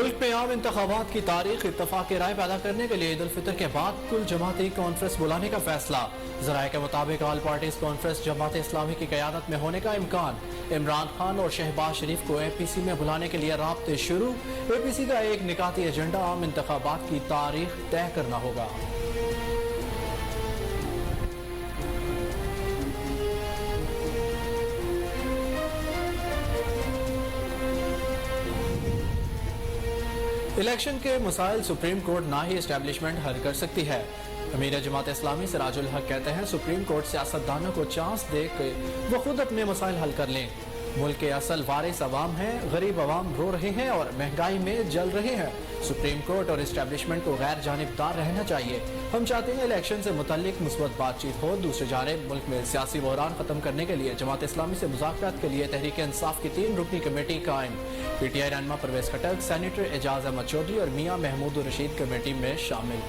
मुल्क में आम इंतखाबात की तारीख इत्तफाक राय पैदा करने के लिए ईद उल फितर के बाद कुल जमाती कॉन्फ्रेंस बुलाने का फैसला। ज़राए के मुताबिक all parties conference Jamaat Islami की क़यादत में होने का इम्कान। इमरान खान और शहबाज शरीफ को APC में बुलाने के लिए राब्ते शुरू। APC का एक निकाती एजेंडा आम इंतखाबात की तारीख तय करना होगा। इलेक्शन के मसाइल सुप्रीम कोर्ट ना ही एस्टेब्लिशमेंट हल कर सकती है। अमीर जमात इस्लामी सिराजुल हक कहते हैं सुप्रीम कोर्ट सियासतदानों को चांस दे के वो खुद अपने मसाइल हल कर लें। मुल्क के असल वारिस अवाम हैं, गरीब अवाम रो रहे हैं और महंगाई में जल रहे हैं। सुप्रीम कोर्ट और एस्टेब्लिशमेंट को गैर जानिबदार रहना चाहिए। हम चाहते हैं इलेक्शन से मुतल्लिक मुस्बत बातचीत हो। दूसरी जानिब मुल्क में सियासी बहरान खत्म करने के लिए जमात इस्लामी से मुज़ाकरात के लिए तहरीक इंसाफ की 3 रुकनी कमेटी कायम। PTI रहनुमा परवेज खटक, सेनेटर एजाज अहमद चौधरी और मियां महमूद रशीद कमेटी में शामिल।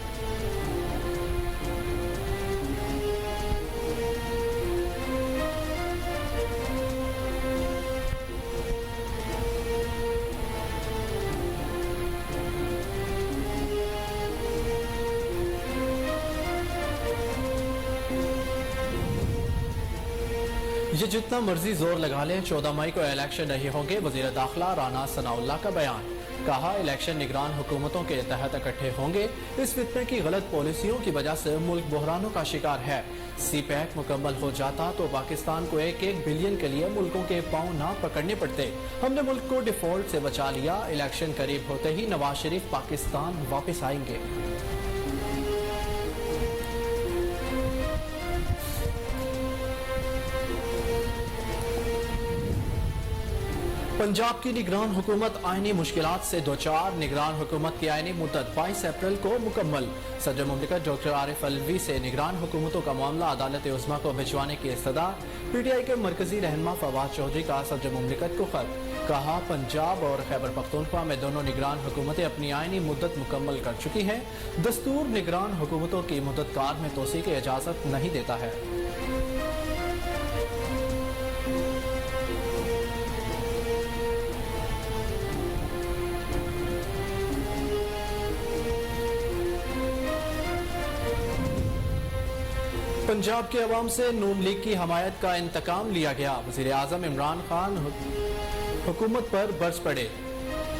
ये जितना मर्जी जोर लगा लें 14 मई को इलेक्शन नहीं होंगे। वजीर दाखिला राना सनाउल्लाह का बयान। कहा इलेक्शन निगरान हुकूमतों के तहत इकट्ठे होंगे। इस फितने की गलत पॉलिसियों की वजह से मुल्क बहरानों का शिकार है। CPAC मुकम्मल हो जाता तो पाकिस्तान को 1-1 बिलियन के लिए मुल्कों के पांव ना पकड़ने पड़ते। हमने मुल्क को डिफॉल्ट से बचा लिया। इलेक्शन करीब होते ही नवाज शरीफ पाकिस्तान वापस आएंगे। पंजाब की निगरान हुकूमत आईनी मुश्किलात से दो चार। निगरान हुकूमत की आईनी मुद्दत 22 अप्रैल को मुकम्मल। सदर मुमलिकत डॉक्टर आरिफ अलवी से निगरान हुकूमतों का मामला अदालत उज़्मा को भिजवाने की इस्तदा। PTI के मरकजी रहनुमा फवाद चौधरी का सदर मुमलिकत को खत। कहा पंजाब और खैबर पख्तूनख्वा में दोनों निगरान हुकूमतें अपनी आईनी मुद्दत मुकम्मल कर चुकी हैं। दस्तूर निगरान हुकूमतों की मुद्दत कार में तोसी की इजाजत नहीं देता है। पंजाब के अवाम से नून लीग की हमायत का इंतकाम लिया गया। वज़ीर आज़म इमरान खान हुकूमत पर बरस पड़े।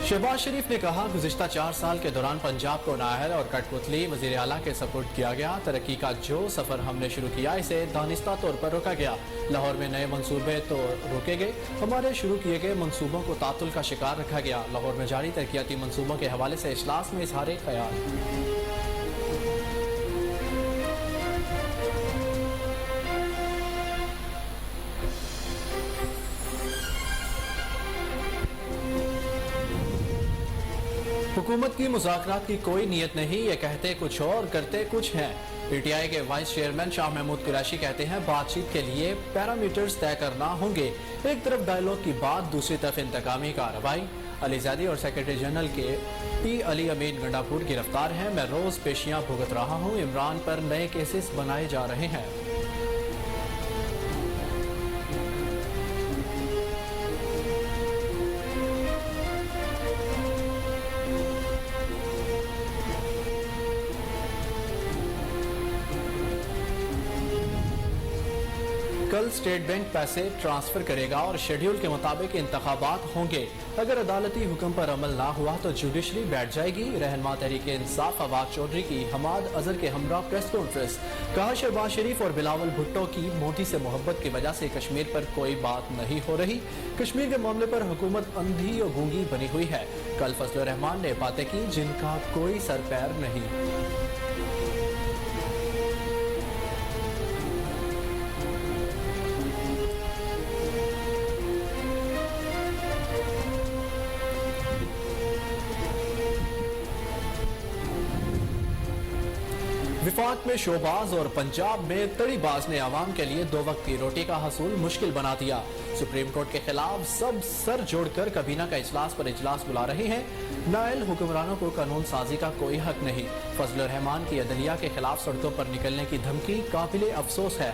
शहबाज शरीफ ने कहा गुज़िश्ता 4 साल के दौरान पंजाब को नाअहल और कठपुतली वज़ीर आला के सपोर्ट किया गया। तरक्की का जो सफ़र हमने शुरू किया इसे दानिस्ता तौर पर रोका गया। लाहौर में नए मंसूबे तो रोके गए, हमारे शुरू किए गए मंसूबों को तातुल का शिकार रखा गया। लाहौर में जारी तरक्याती मंसूबों के हवाले से इजलास में इजहार ख्याल। हुकूमत की मुज़ाकरात की कोई नीयत नहीं, ये कहते कुछ और करते कुछ हैं। PTI के वाइस चेयरमैन शाह महमूद कुरैशी कहते हैं बातचीत के लिए पैरामीटर्स तय करना होंगे। एक तरफ डायलॉग की बात, दूसरी तरफ इंतकामी कार्रवाई। अली ज़ैदी और सेक्रेटरी जनरल के P अली अमीन गंडापुर गिरफ्तार हैं। मैं रोज पेशियां भुगत रहा हूँ। इमरान पर नए केसेस बनाए जा रहे हैं। कल स्टेट बैंक पैसे ट्रांसफर करेगा और शेड्यूल के मुताबिक इंतखाबात होंगे। अगर अदालती हुक्म पर अमल ना हुआ तो जुडिशरी बैठ जाएगी। रहनुमा तहरीक इंसाफ फवाद चौधरी की हमाद अजहर के हमरा प्रेस कॉन्फ्रेंस। कहा शहबाज शरीफ और बिलावल भुट्टो की मोदी से मोहब्बत की वजह से कश्मीर पर कोई बात नहीं हो रही। कश्मीर के मामले पर हुकूमत अंधी और गूंगी बनी हुई है। कल फजलुर रहमान ने बातें की जिनका कोई सर पैर नहीं। विफाक में शोबाज और पंजाब में तड़ीबाज ने आवाम के लिए 2 वक्त की रोटी का हसूल मुश्किल बना दिया। सुप्रीम कोर्ट के खिलाफ सब सर जोड़कर कबीना का इजलास पर इजलास बुला रहे हैं। नायल हुक्मरानों को कानून साजी का कोई हक नहीं। फजलुर रहमान की अदलिया के खिलाफ सड़कों पर निकलने की धमकी काबिले अफसोस है।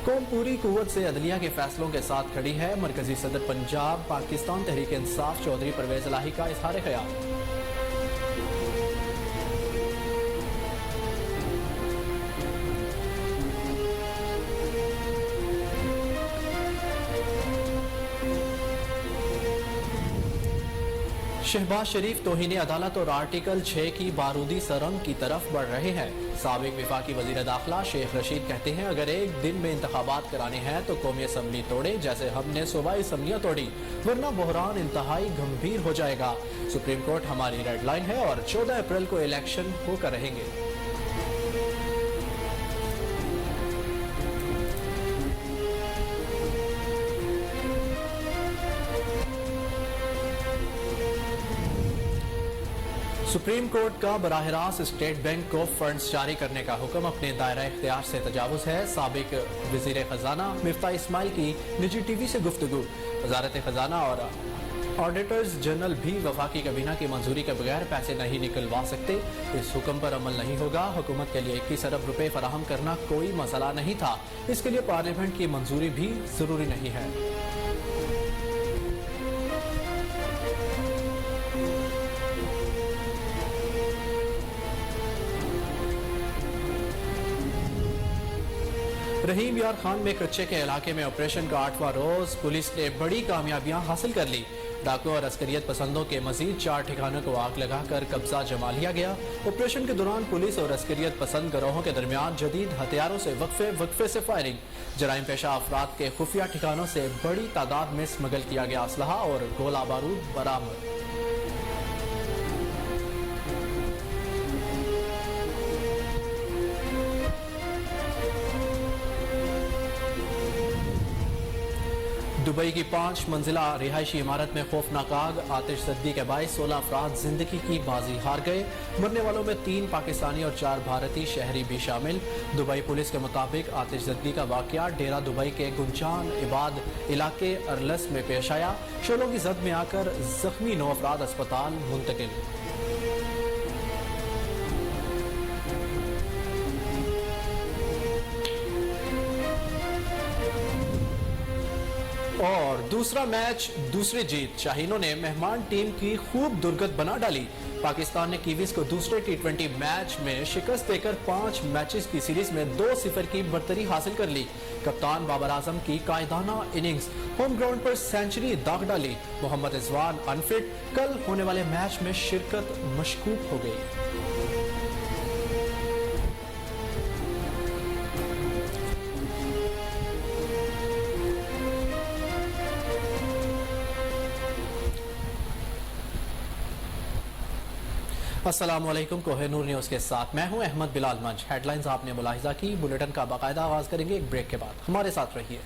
कौम पूरी कुव्वत से अदलिया के फैसलों के साथ खड़ी है। मरकजी सदर पंजाब पाकिस्तान तहरीक इंसाफ चौधरी परवेज इलाही का इजहार ख्याल। शहबाज शरीफ तौहीन अदालत और आर्टिकल 6 की बारूदी सरंग की तरफ बढ़ रहे हैं। साबिक वफाकी वजीर दाखिला शेख रशीद कहते हैं, अगर एक दिन में इंतखाबात कराने हैं तो कौमी असम्बली तोड़े जैसे हमने सूबाई असम्बलियाँ तोड़ी, वरना बहरान इंतहाई गंभीर हो जाएगा। सुप्रीम कोर्ट हमारी रेड लाइन है और 14 अप्रैल को इलेक्शन होकर रहेंगे। सुप्रीम कोर्ट का बराह रास्त स्टेट बैंक को फंड्स जारी करने का हुक्म अपने दायरा इख्तियार से तजावुज है। साबिक वजीर खजाना मिफ्ताह इस्माइल की निजी टीवी से गुफ्तगू। वजारत खजाना और ऑडिटर्स जनरल भी वफाकी काबीना की मंजूरी के बगैर पैसे नहीं निकलवा सकते। इस हुक्म पर अमल नहीं होगा। हुकूमत के लिए 21 अरब रुपए फराहम करना कोई मसला नहीं था, इसके लिए पार्लियामेंट की मंजूरी भी जरूरी नहीं है। रहीम यार खान में कच्चे के इलाके में ऑपरेशन का 8वां रोज पुलिस ने बड़ी कामयाबियां हासिल कर ली। डाकुओं और अस्करियत पसंदों के मजीद 4 ठिकानों को आग लगाकर कब्जा जमा लिया गया। ऑपरेशन के दौरान पुलिस और अस्करियत पसंद गिरोहों के दरमियान जदीद हथियारों से वक्फे से फायरिंग। जराइम पेशा अफराद के खुफिया ठिकानों से बड़ी तादाद में स्मगल किया गया असलहा और गोला बारूद बरामद। दुबई की 5 मंजिला रिहायशी इमारत में खौफनाक आग, आतिशज़दी के बायस 16 अफराद जिंदगी की बाजी हार गए। मरने वालों में 3 पाकिस्तानी और 4 भारतीय शहरी भी शामिल। दुबई पुलिस के मुताबिक आतिशज़दी का वाकया डेरा दुबई के गुंजान इबाद इलाके अरलस में पेश आया। शोलों की जद में आकर जख्मी 9 अफराद अस्पताल मुंतकिल। और दूसरा मैच दूसरी जीत, शाहीनों ने मेहमान टीम की खूब दुर्गत बना डाली। पाकिस्तान ने कीवीज को दूसरे T20 मैच में शिकस्त देकर 5 मैचेस की सीरीज में 2-0 की बढ़तरी हासिल कर ली। कप्तान बाबर आजम की कायदाना इनिंग्स, होम ग्राउंड पर सेंचुरी दाग डाली। मोहम्मद रिजवान अनफिट, कल होने वाले मैच में शिरकत मशकूक हो गई। अस्सलामुअलैकुम, कोहिनूर न्यूज़ के साथ मैं हूं अहमद बिलाल मंच। हेडलाइंस आपने मुलाहिजा की। बुलेटिन का बाकायदा आगाज करेंगे एक ब्रेक के बाद। हमारे साथ रहिए।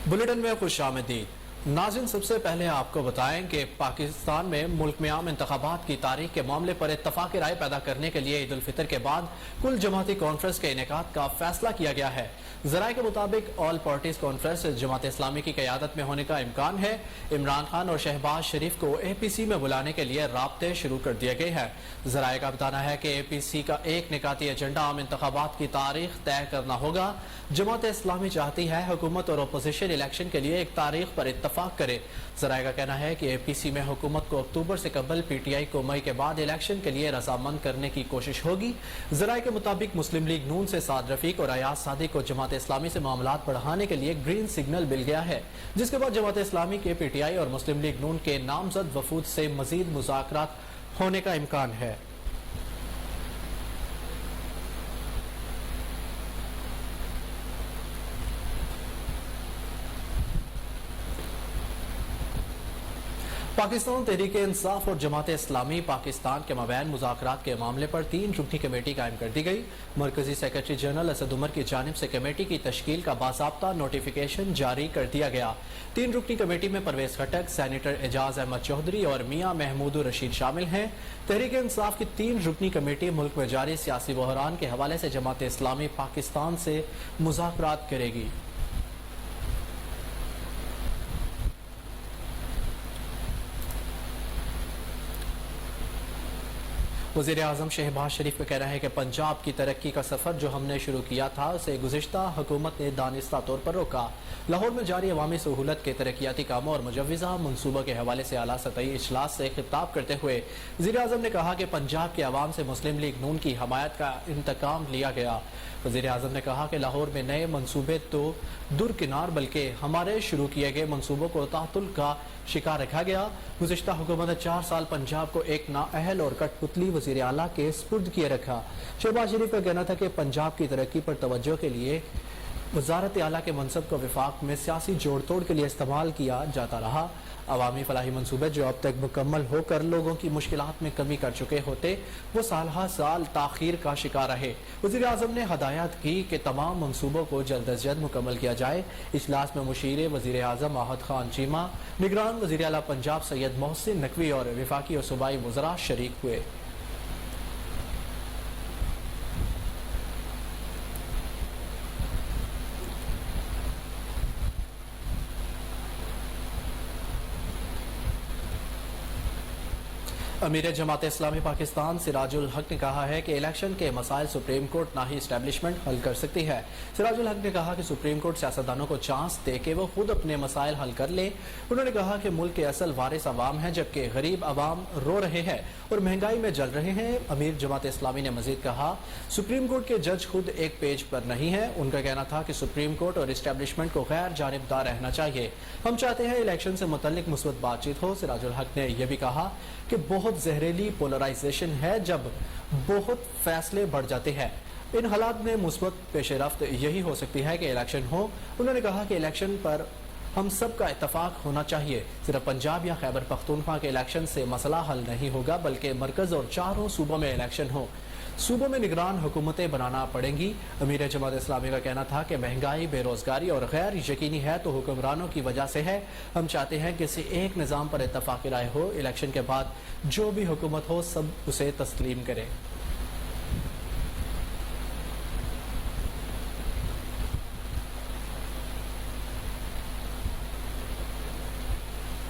बुलेटिन में खुश आमदीद। नाज़रीन, सबसे पहले आपको बताएं कि पाकिस्तान में मुल्क में आम इंतखाबात की तारीख के मामले पर इत्तफाक राय पैदा करने के लिए ईद उल फितर के बाद कुल जमाती कॉन्फ्रेंस के इनेकाद का फैसला किया गया है। जराये के मुताबिक all parties conference Jamaat Islami की क़यादत में होने का इम्कान है। इमरान खान और शहबाज शरीफ को APC में बुलाने के लिए राब्ते शुरू कर दिए गए हैं। जराये का बताना है कि APC का एक निकाती एजेंडा आम इंतखाबात की तारीख तय करना होगा। जमात इस्लामी चाहती है हुकूमत और अपोजिशन इलेक्शन के लिए एक तारीख पर इत्तफाक करे। जराये का कहना है कि APC में हुकूमत को अक्टूबर से कबल PTI को मई के बाद इलेक्शन के लिए रजामंद करने की कोशिश होगी। जराये के मुताबिक मुस्लिम लीग नून से साद रफीक और अयाज सादिक को जमात इस्लामी से मामलात बढ़ाने के लिए ग्रीन सिग्नल मिल गया है, जिसके बाद जमात इस्लामी के PTI और मुस्लिम लीग नून के नामजद वफूद से मजीद मुज़ाकरात होने का इम्कान है। पाकिस्तान तहरीक इंसाफ और जमात इस्लामी पाकिस्तान के मबैन मुज़ाकरात के मामले पर 3 रुकनी कमेटी कायम कर दी गई। मरकजी सेक्रेटरी जनरल असद उमर की जानिब से कमेटी की तश्कील का बाज़ाब्ता नोटिफिकेशन जारी कर दिया गया। 3 रुकनी कमेटी में परवेज खटक, सैनिटर एजाज अहमद चौधरी और मियाँ महमूद रशीद शामिल हैं। तहरीक इंसाफ की 3 रुकनी कमेटी मुल्क में जारी सियासी बहरान के हवाले से जमात इस्लामी पाकिस्तान से मुज़ाकरात करेगी। वज़ीर आज़म शहबाज शरीफ का कहना है कि पंजाब की तरक्की का सफ़र जो हमने शुरू किया था उसे गुज़िश्ता हुकूमत ने दानिस्ता तौर पर रोका। लाहौर में जारी अवामी सहूलत के तरक्याती कामों और मुजव्वज़ा मनसूबों के हवाले से आला सतही इजलास से खिताब करते हुए वज़ीर आज़म ने कहा कि पंजाब के अवाम से मुस्लिम लीग नून की हमायत का इंतकाम लिया गया। वज़ीर आज़म ने कहा कि लाहौर में नए मनसूबे तो दुरकिनार बल्कि हमारे शुरू किए गए मनसूबों को तातुल का शिकार रखा गया। गुज़िश्ता हुकूमत ने 4 साल पंजाब को एक नाअहल और कठपुतली वज़ीर आला के स्पुर्द किए रखा। शहबाज शरीफ का कहना था कि पंजाब की तरक्की पर तवज्जो के लिए वज़ारत आला के मनसब को वफाक में सियासी जोड़ तोड़ के लिए इस्तेमाल किया जाता रहा। अवामी फलाही मनसूबे जो अब तक मुकम्मल होकर लोगों की मुश्किलात में कमी कर चुके होते वो साल ताखीर का शिकार रहे। वज़ीर आज़म ने हदायत की कि तमाम मनसूबों को जल्द अज जल्द मुकम्मल किया जाए। इजलास में मुशीर वज़ीर आज़म आहद खान चीमा, निगरान वज़ीर आला पंजाब सैयद मोहसिन नकवी और वफाकी और सूबाई वज़रा शरीक हुए। अमीर जमात इस्लामी पाकिस्तान सिराजुल हक ने कहा है कि इलेक्शन के मसाइल सुप्रीम कोर्ट ना ही इस्टेब्लिशमेंट हल कर सकती है। सिराजुल हक ने कहा कि सुप्रीम कोर्ट सियासतदानों को चांस दे के वो खुद अपने मसाइल हल कर ले। उन्होंने कहा कि मुल्क के असल वारिस अवाम है जबकि गरीब अवाम रो रहे हैं और महंगाई में जल रहे हैं। अमीर जमात इस्लामी ने मजीद कहा सुप्रीम कोर्ट के जज खुद एक पेज पर नहीं है। उनका कहना था कि सुप्रीम कोर्ट और इस्टेब्लिशमेंट को गैर जानिबदार रहना चाहिए। हम चाहते हैं इलेक्शन से मुतल्लिक मुस्बत बातचीत हो। सिराजुल हक ने यह भी कहा कि बहुत जहरीली पोलराइजेशन है जब बहुत फैसले बढ़ जाते हैं। इन हालात में मुस्बत पेश रफ्त यही हो सकती है कि इलेक्शन हो। उन्होंने कहा कि इलेक्शन पर हम सब का इत्तफाक होना चाहिए। सिर्फ पंजाब या खैबर पख्तूनख्वा के इलेक्शन से मसला हल नहीं होगा बल्कि मरकज और चारों सूबों में इलेक्शन हो। सूबों में निगरान हुकूमतें बनाना पड़ेंगी। अमीर जमात इस्लामी का कहना था कि महंगाई, बेरोजगारी और गैर यकीनी है तो हुक्मरानों की वजह से है। हम चाहते हैं कि किसी एक निज़ाम पर इत्तफाक राय हो। इलेक्शन के बाद जो भी हुकूमत हो सब उसे तस्लीम करें।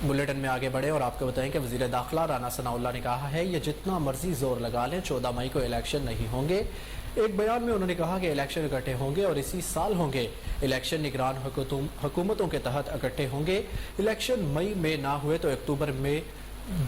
बुलेटिन में आगे बढ़े और आपको बताएं कि वज़ीर दाखिला राना सनाउल्लाह ने कहा है ये जितना मर्जी जोर लगा लें 14 मई को इलेक्शन नहीं होंगे। एक बयान में उन्होंने कहा कि इलेक्शन इकट्ठे होंगे और इसी साल होंगे। इलेक्शन निगरान हुकूमतों के तहत इकट्ठे होंगे। इलेक्शन मई में ना हुए तो अक्टूबर में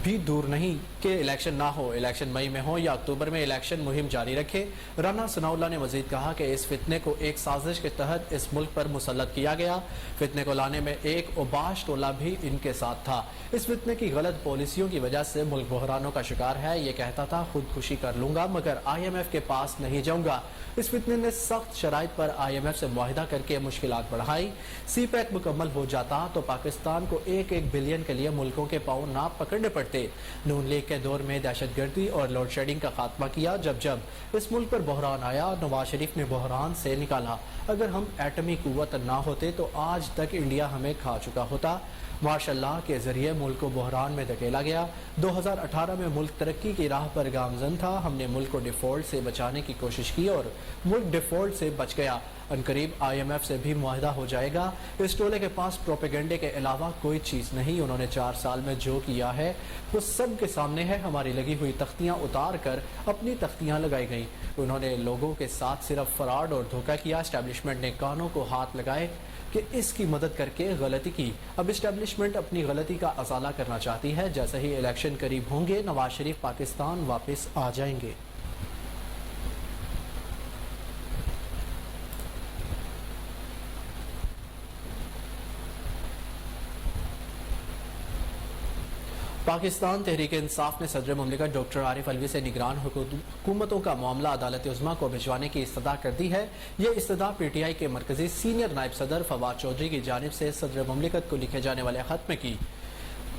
भी दूर नहीं कि इलेक्शन ना हो। इलेक्शन मई में हो या अक्टूबर में इलेक्शन मुहिम जारी रखे। राना सनाउल्लाह ने मजीद कहा कि इस फितने को एक साजिश के तहत इस मुल्क पर मुसल्लत किया गया। फितने को लाने में एक उबाश टोला भी इनके साथ था। इस फितने की गलत पॉलिसियों की वजह से मुल्क बहरानों का शिकार है। ये कहता था खुदकुशी कर लूंगा मगर IMF के पास नहीं जाऊंगा। इस फितने ने सख्त शराइत पर IMF से मुआहिदा करके मुश्किलात बढ़ाई। CPEC मुकम्मल हो जाता तो पाकिस्तान को 1-1 बिलियन के लिए मुल्कों के पाँव नाप पकड़ने पड़ते। नून लीग के दौर में दहशतगर्दी और लोड शेडिंग का खात्मा किया। जब जब इस मुल्क पर बहरान आया नवाज शरीफ ने बहरान से निकाला। अगर हम एटमी कुव्वत ना होते तो आज तक इंडिया हमें खा चुका होता। मार्शल के जरिए मुल्क को बहरान में धकेला गया। 2018 में मुल्क तरक्की की राह पर गामजन था। हमने मुल्क को डिफॉल्ट से बचाने की कोशिश की और मुल्क डिफॉल्ट से बच गया। अनकरीब IMF से भी मुआहिदा हो जाएगा। इस टोले के पास प्रोपेगेंडे के अलावा कोई चीज़ नहीं। उन्होंने 4 साल में जो किया है वो सब के सामने है। हमारी लगी हुई तख्तियां उतार कर अपनी तख्तियां लगाई गई। उन्होंने लोगों के साथ सिर्फ फ्रॉड और धोखा किया। एस्टेब्लिशमेंट ने कानों को हाथ लगाए कि इसकी मदद करके गलती की। अब एस्टेब्लिशमेंट अपनी गलती का अजाला करना चाहती है। जैसे ही इलेक्शन करीब होंगे नवाज शरीफ पाकिस्तान वापस आ जाएंगे। पाकिस्तान तहरीक इंसाफ ने सदर मुमलिकत डॉक्टर आरिफ अलवी से निगरान हुकूमतों का मामला अदालत उज़्मा को भिजवाने की इस्तदा कर दी है। ये इस्तदा PTI के मरकजी सीनियर नायब सदर फवाद चौधरी की जानिब से सदर मुमलिकत को लिखे जाने वाले खत में की,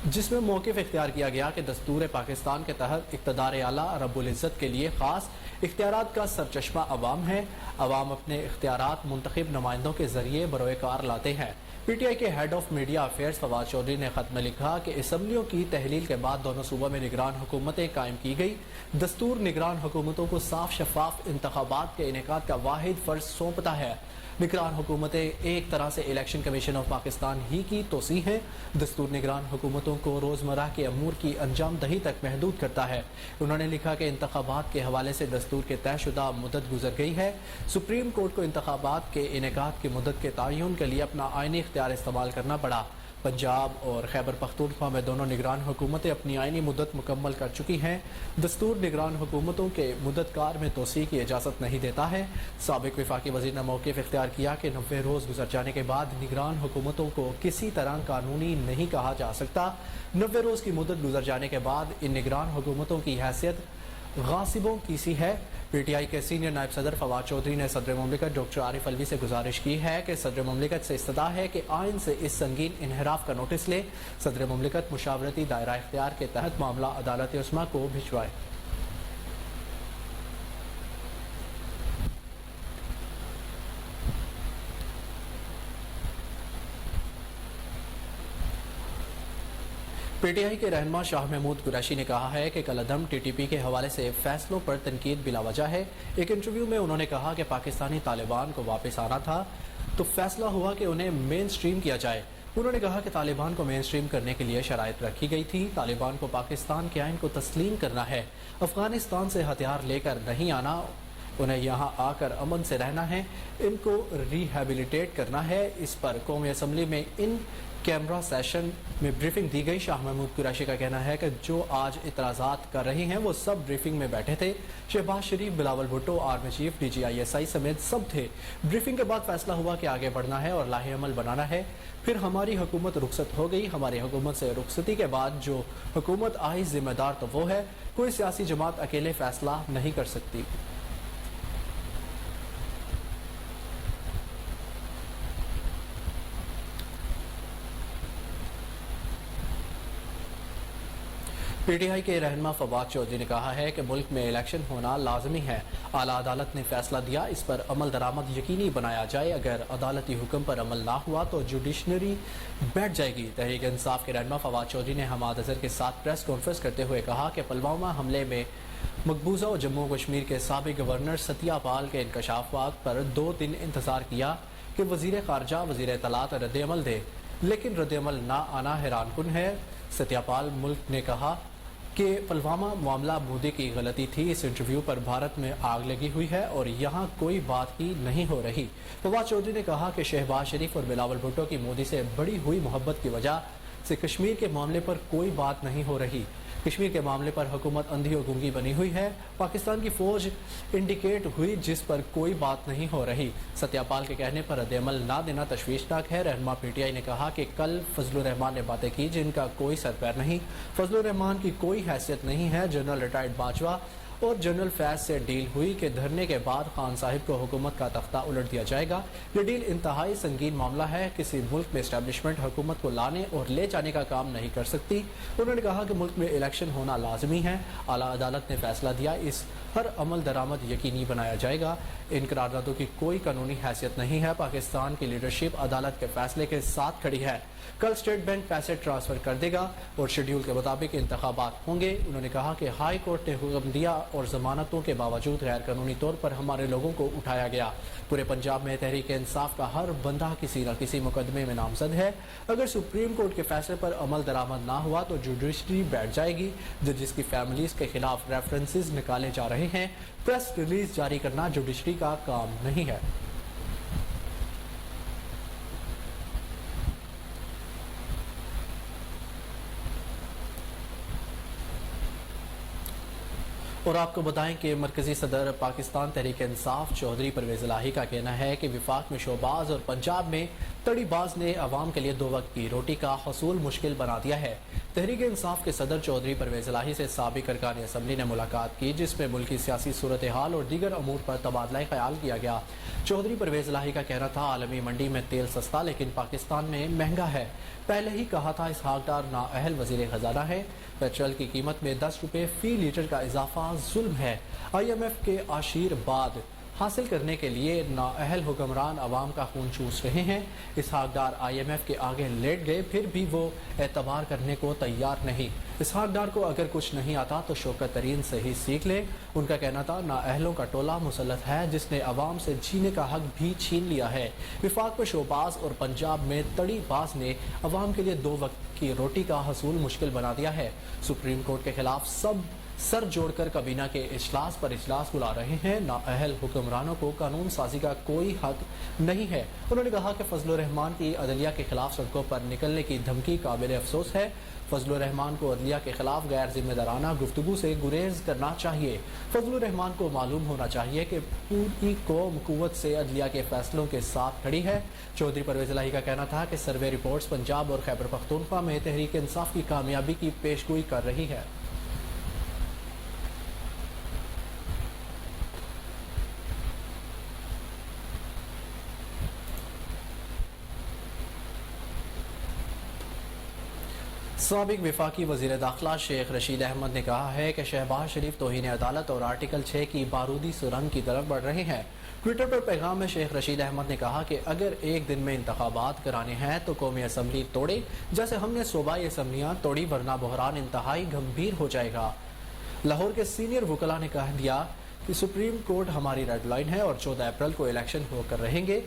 जिसमें मौक़िफ़ इख्तियार किया गया कि दस्तूर पाकिस्तान के तहत इक़्तिदार आला रब्बुल इज़्ज़त के लिए ख़ास इख्तियारात का सरचश्मा अवाम है। अवाम अपने इख्तियारात मुंतखब नुमाइंदों के जरिए बरोए कार लाते हैं। PTI के head of media affairs Fawad Chaudhry ने खत में लिखा कि असम्बलियों की तहलील के बाद दोनों सूबों में निगरान हुकूमतें कायम की गई। दस्तूर निगरान हुकूमतों को साफ शफाफ इंतखाबात के इनेकाद का वाहिद फर्ज सौंपता है। निगरान हुकूमतें एक तरह से इलेक्शन कमीशन ऑफ पाकिस्तान ही की तोसी हैं। दस्तूर निगरान हुकूमतों को रोज़मर्रा के अमूर की अंजाम दही तक महदूद करता है। उन्होंने लिखा कि इंतखाबात के हवाले से दस्तूर के तयशुदा मुद्दत गुजर गई है। सुप्रीम कोर्ट को इंतखाबात के इनेकाद की मुद्दत के तयन के लिए अपना आइनी इख्तियार इस्तेमाल करना पड़ा। पंजाब और खैबर पख्तूनख्वा में दोनों निगरान हुकूमतें अपनी आइनी मुद्दत मुकम्मल कर चुकी हैं। दस्तूर निगरान हुकूमतों के मुद्दतकार में तोसी की इजाज़त नहीं देता है। साबिक वफाकी वज़ीर ने मौक़िफ़ इख्तियार किया कि 90 रोज़ गुजर जाने के बाद निगरान हुकूमतों को किसी तरह कानूनी नहीं कहा जा सकता। 90 रोज़ की मुद्दत गुजर जाने के बाद इन निगरान हुकूमतों की हैसियत गासिबों की सी है। पीटीआई के सीनियर नायब सदर फवाद चौधरी ने सदर मुमलिकत डॉक्टर आरिफ अलवी से गुजारिश की है कि सदर मुमलिकत से इस्तदा है कि आइन से इस संगीन इनहराफ का नोटिस ले। सदर मुमलिकत मुशावरती दायरा इख्तियार के तहत मामला अदालत उस्मा को भिजवाए। पीटीआई के रहनुमा शाह महमूद कुरैशी ने कहा है कि कलअदम टीटीपी के हवाले से फैसलों पर तनकीद बिलावजह है। एक इंटरव्यू में उन्होंने कहा कि पाकिस्तानी तालिबान को वापस आना था तो फैसला हुआ कि उन्हें मेन स्ट्रीम किया जाए। उन्होंने कहा कि तालिबान को मेन स्ट्रीम करने के लिए शराइत रखी गई थी। तालिबान को पाकिस्तान के आइन को तस्लीम करना है, अफगानिस्तान से हथियार लेकर नहीं आना, उन्हें यहाँ आकर अमन से रहना है, इनको रिहेबिलिटेट करना है। इस पर कौमी असम्बली में इन कैमरा सेशन में ब्रीफिंग दी गई। शाह महमूद कुरैशी का कहना है कि जो आज इतराज़ात कर रहे हैं वो सब ब्रीफिंग में बैठे थे। Shehbaz Sharif, Bilawal Bhutto, army chief, DGISI समेत सब थे। ब्रीफिंग के बाद फैसला हुआ कि आगे बढ़ना है और लाहे अमल बनाना है। फिर हमारी हुकूमत रुखसत हो गई। हमारी हुकूमत से रुखसती के बाद जो हुकूमत आई जिम्मेदार तो वो है, कोई सियासी जमात अकेले फैसला नहीं कर सकती। पीटीआई के रहनुमा फवाद चौधरी ने कहा है कि मुल्क में इलेक्शन होना लाजमी है। आला अदालत ने फैसला दिया, इस पर अमल दरामद यकीनी बनाया जाए। अगर अदालती हुक्म पर अमल ना हुआ तो जुडिशनरी बैठ जाएगी। तहरीक इंसाफ के रहनुमा फवाद चौधरी ने हमाद अजहर के साथ प्रेस कॉन्फ्रेंस करते हुए कहा कि पुलवामा हमले में मकबूजा और जम्मू कश्मीर के साबिक गवर्नर सत्यापाल के इंकशाफात पर 2 दिन इंतजार किया कि वजीर खारजा वजीर इत्तलात रद्द-ए-अमल दे, लेकिन रद्द-ए-अमल ना आना हैरानकुन है। सत्यापाल मुल्क ने कहा कि पुलवामा मामला मोदी की गलती थी। इस इंटरव्यू पर भारत में आग लगी हुई है और यहाँ कोई बात ही नहीं हो रही। फवाद चौधरी ने कहा कि शहबाज शरीफ और बिलावल भुट्टो की मोदी से बड़ी हुई मोहब्बत की वजह से कश्मीर के मामले पर कोई बात नहीं हो रही। कश्मीर के मामले पर हुकूमत अंधी और गूंगी बनी हुई है। पाकिस्तान की फौज इंडिकेट हुई जिस पर कोई बात नहीं हो रही। सत्यापाल के कहने पर रद्द-ए-अमल ना देना तशवीशनाक है। रहनुमा पीटीआई ने कहा कि कल फजलुर रहमान ने बातें की जिनका कोई सर पैर नहीं। फजलुर रहमान की कोई हैसियत नहीं है। जनरल रिटायर्ड बाजवा और जनरल फैज से डील हुई कि धरने के बाद खान साहिब को हुकूमत का तख्ता उलट दिया जाएगा। ये डील इंतहाई संगीन मामला है। किसी मुल्क में एस्टेब्लिशमेंट हुकूमत को लाने और ले जाने का काम नहीं कर सकती। उन्होंने कहा कि मुल्क में इलेक्शन होना लाजमी है। आला अदालत ने फैसला दिया, इस हर अमल दरामद यकीनी बनाया जाएगा। इन करारदादों की कोई कानूनी हैसियत नहीं है। पाकिस्तान की लीडरशिप अदालत के फैसले के साथ खड़ी है। कल स्टेट बैंक पैसे ट्रांसफर कर देगा और शेड्यूल के मुताबिक इंतखाबात होंगे। उन्होंने कहा कि हाई कोर्ट ने हुक्म दिया और जमानतों के बावजूद गैर कानूनी तौर पर हमारे लोगों को उठाया गया। पूरे पंजाब में तहरीक इंसाफ का हर बंदा किसी न किसी मुकदमे में नामजद है। अगर सुप्रीम कोर्ट के फैसले पर अमल दरामद ना हुआ तो जुडिशरी बैठ जाएगी। जजिस की फैमिलीज के खिलाफ रेफरेंसेस निकाले जा रहे हैं। प्रेस रिलीज जारी करना जुडिशरी का काम नहीं है। और आपको बताएं कि मरकजी सदर पाकिस्तान तहरीक इंसाफ चौधरी परवेज इलाही का कहना है कि विफाक में शोबाज और पंजाब में तड़ीबाज ने अवाम के लिए 2 वक्त की रोटी का हसूल मुश्किल बना दिया है। तहरीक इंसाफ के सदर चौधरी परवेज इलाही से साबिक अरकान असम्बली ने मुलाकात की जिसमें मुल्की सियासी सूरत हाल और दीगर अमूर पर तबादला ख्याल किया गया। चौधरी परवेज इलाही का कहना था आलमी मंडी में तेल सस्ता लेकिन पाकिस्तान में महंगा है। पहले ही कहा था इसहाक डार नाअहल वजीर खजाना है। पेट्रोल की कीमत में 10 रुपए फी लीटर का इजाफा जुल्म है। IMF के आशीर बाद حاصل کرنے کے لیے نااہل حکمران عوام کا خون چوس رہے ہیں۔ اسحاق ڈار IMF کے آگے لیٹ گئے، پھر بھی وہ اعتبار کرنے کو تیار نہیں۔ اسحاق ڈار کو اگر کچھ نہیں آتا تو شوکت ترین سے ہی سیکھ لے۔ ان کا کہنا تھا نااہلوں کا ٹولہ مسلط ہے جس نے عوام سے جینے کا حق بھی چھین لیا ہے۔ وفاق میں شوباز اور پنجاب میں تڑی باز نے عوام کے لیے 2 وقت کی روٹی کا حصول مشکل بنا دیا ہے۔ سپریم کورٹ کے خلاف سب سر جوڑ کر کابینہ کے اجلاس پر اجلاس بلا رہے ہیں۔ نااہل حکمرانوں کو قانون سازی کا کوئی حق نہیں ہے۔ انہوں نے کہا کہ فضل الرحمان کی عدلیہ کے خلاف سڑکوں پر نکلنے کی دھمکی قابل افسوس ہے۔ فضل الرحمان کو عدلیہ کے خلاف غیر ذمہ دارانہ گفتگو سے گریز کرنا چاہیے۔ فضل الرحمان کو معلوم ہونا چاہیے کہ پوری قوم قوت سے عدلیہ کے فیصلوں کے ساتھ کھڑی ہے۔ چودھری پرویز الہی کا کہنا تھا کہ سروے رپورٹس پنجاب اور خیبر پختونخوا میں تحریک انصاف کی کامیابی کی پیشگوئی کر رہی ہے۔ سابق وفاقی وزیر داخلہ شیخ رشید احمد نے کہا ہے کہ شہباز شریف توہین عدالت اور آرٹیکل 6 کی بارودی سرنگ کی طرف بڑھ رہے ہیں۔ ٹویٹر پر پیغام میں شیخ رشید احمد نے کہا کہ اگر ایک دن میں انتخابات کرانے ہیں تو قومی اسمبلی توڑے جیسے ہم نے صوبائی اسمبلیاں توڑی، ورنہ بحران انتہائی گمبھیر ہو جائے گا۔ لاہور کے سینئر وکلاء نے کہہ دیا کہ سپریم کورٹ ہماری ریڈ لائن ہے اور 14 اپریل کو الیکشن ہو کر رہیں گے۔